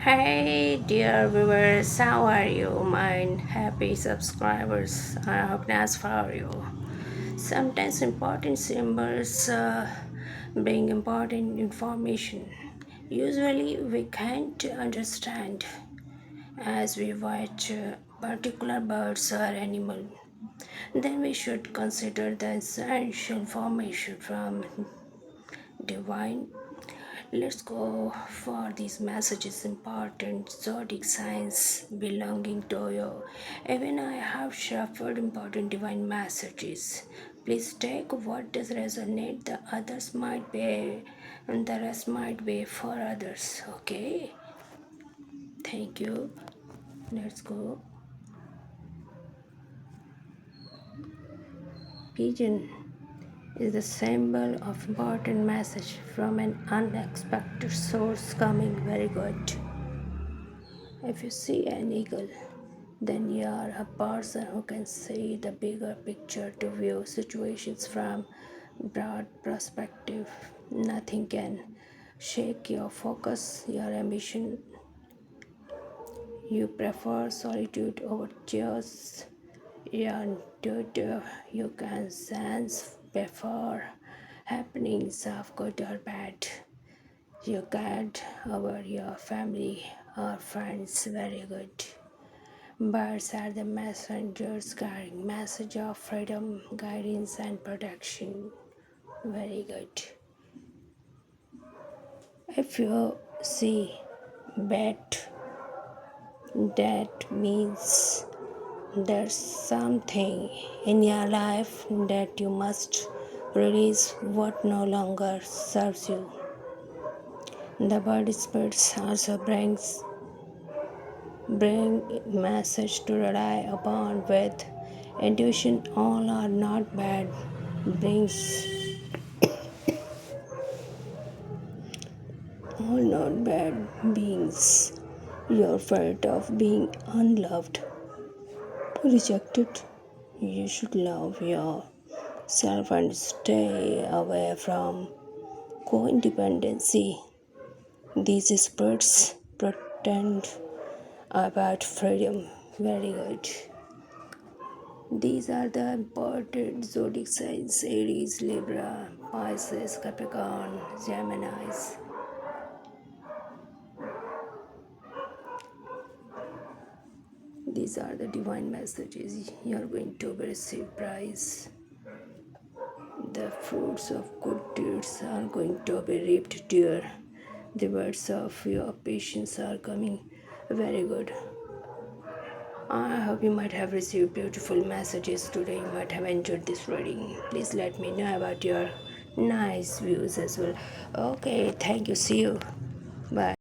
Hey dear viewers, how are you? My happy subscribers, I hope that's for you. Sometimes important symbols bring important information. Usually we can't understand as we watch particular birds or animal. Then we should consider the essential information from divine. Let's go for these messages important zodiac signs belonging to you. Even I have shuffled important divine messages. Please take what does resonate, the others might be, and the rest might be for others. Okay? Thank you. Let's go. Pigeon is the symbol of important message from an unexpected source coming very good. If you see an eagle, then you are a person who can see the bigger picture to view situations from broad perspective. Nothing can shake your focus, your ambition. You prefer solitude over chaos. You're intuitive. You can sense before happenings of good or bad. You guide over your family or friends very good. Birds are the messengers carrying message of freedom, guidance and protection. Very good. If you see bat, that means there's something in your life that you must release what no longer serves you. The bird spirits also bring message to rely upon with intuition. All are not bad, brings all not bad beings. You're afraid of being unloved, rejected. You should love yourself and stay away from codependency. These spirits pretend about freedom. Very good. These are the important zodiac signs: Aries, Libra, Pisces, Capricorn, Geminis. These are the divine messages you are going to receive. Prize. The fruits of good deeds are going to be reaped, dear. The words of your patience are coming very good. I hope you might have received beautiful messages today. You might have enjoyed this reading. Please let me know about your nice views as well. Okay, thank you. See you. Bye.